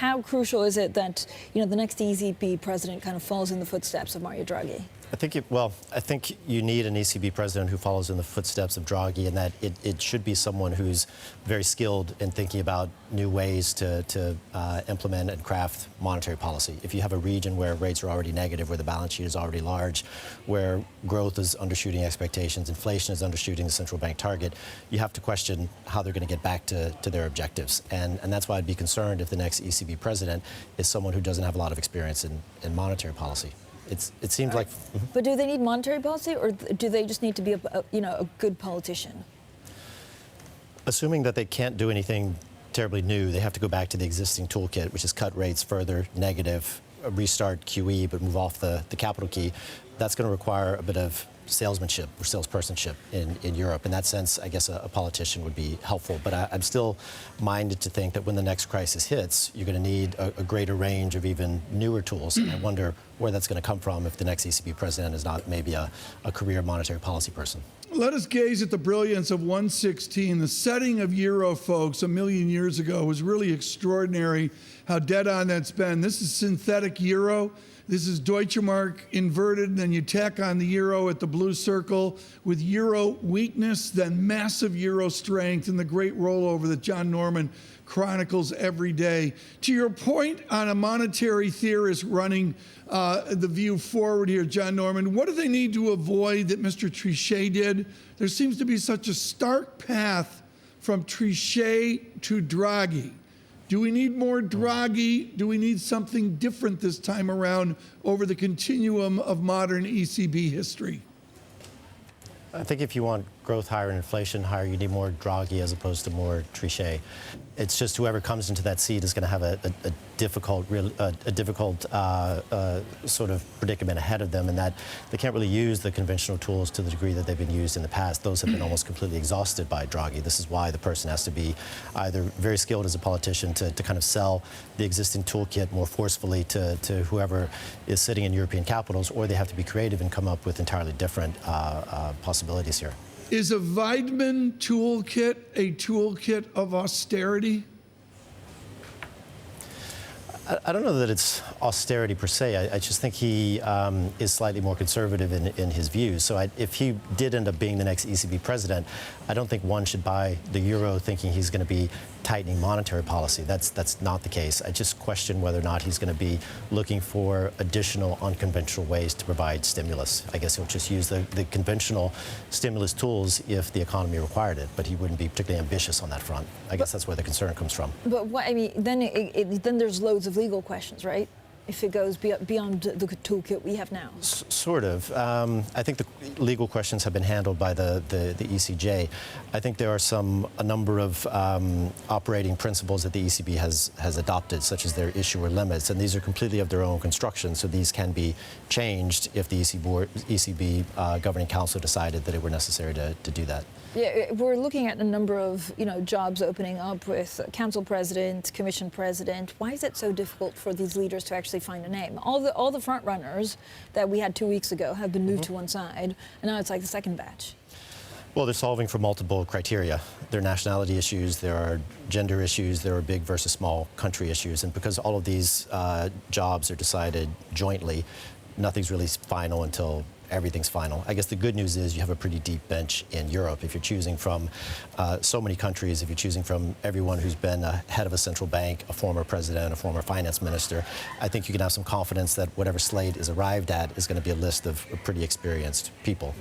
How crucial is it that, the next ECB president kind of follows in the footsteps of Mario Draghi? I think you need an ECB president who follows in the footsteps of Draghi, and that it should be someone who's very skilled in thinking about new ways to implement and craft monetary policy. If you have a region where rates are already negative, where the balance sheet is already large, where growth is undershooting expectations, inflation is undershooting the central bank target, you have to question how they're going to get back to their objectives. And that's why I'd be concerned if the next ECB president is someone who doesn't have a lot of experience in monetary policy. It seems like... But do they need monetary policy, or do they just need to be a good politician? Assuming that they can't do anything terribly new, they have to go back to the existing toolkit, which is cut rates further negative, restart QE, but move off the capital key. That's going to require a bit of salesmanship or salespersonship in Europe. In that sense, I guess a politician would be helpful. But I'm still minded to think that when the next crisis hits, you're going to need a greater range of even newer tools. And I wonder where that's going to come from if the next ECB president is not maybe a career monetary policy person. Let us gaze at the brilliance of 116. The setting of Euro, folks, 1,000,000 years ago was really extraordinary how dead on that's been. This is synthetic Euro. This is Deutsche Mark inverted, and then you tack on the Euro at the blue circle with Euro weakness, then massive Euro strength, and the great rollover that John Normand chronicles every day. To your point on a monetary theorist running the view forward here, John Normand, what do they need to avoid that Mr. Trichet did? There seems to be such a stark path from Trichet to Draghi. Do we need more Draghi? Do we need something different this time around over the continuum of modern ECB history? I think if you want growth higher and inflation higher, you need more Draghi as opposed to more Trichet. It's just whoever comes into that seat is going to have a difficult sort of predicament ahead of them, in that they can't really use the conventional tools to the degree that they've been used in the past. Those have been almost completely exhausted by Draghi. This is why the person has to be either very skilled as a politician to kind of sell the existing toolkit more forcefully to whoever is sitting in European capitals, or they have to be creative and come up with entirely different possibilities here. Is a Weidmann toolkit a toolkit of austerity? I don't know that it's austerity per se. I just think he is slightly more conservative in his views. So if he did end up being the next ECB president, I don't think one should buy the euro thinking he's going to be tightening monetary policy. That's not the case. I just question whether or not he's going to be looking for additional unconventional ways to provide stimulus. I guess he'll just use the conventional stimulus tools if the economy required it, but he wouldn't be particularly ambitious on that front. I guess that's where the concern comes from. But what, I mean, then there's loads of legal questions, right? If it goes beyond the toolkit we have now. Sort of. I think the legal questions have been handled by the ECJ. I think there are a number of operating principles that the ECB has adopted, such as their issuer limits, and these are completely of their own construction, so these can be changed if the ECB Governing Council decided that it were necessary to do that. Yeah, we're looking at a number of jobs opening up with council president, commission president. Why is it so difficult for these leaders to actually find a name? All the front runners that we had 2 weeks ago have been moved to one side, and now it's like the second batch. Well, they're solving for multiple criteria. There are nationality issues, there are gender issues, there are big versus small country issues, and because all of these jobs are decided jointly, nothing's really final until everything's final. I guess the good news is you have a pretty deep bench in Europe. If you're choosing from so many countries, if you're choosing from everyone who's been head of a central bank, a former president, a former finance minister, I think you can have some confidence that whatever slate is arrived at is going to be a list of pretty experienced people.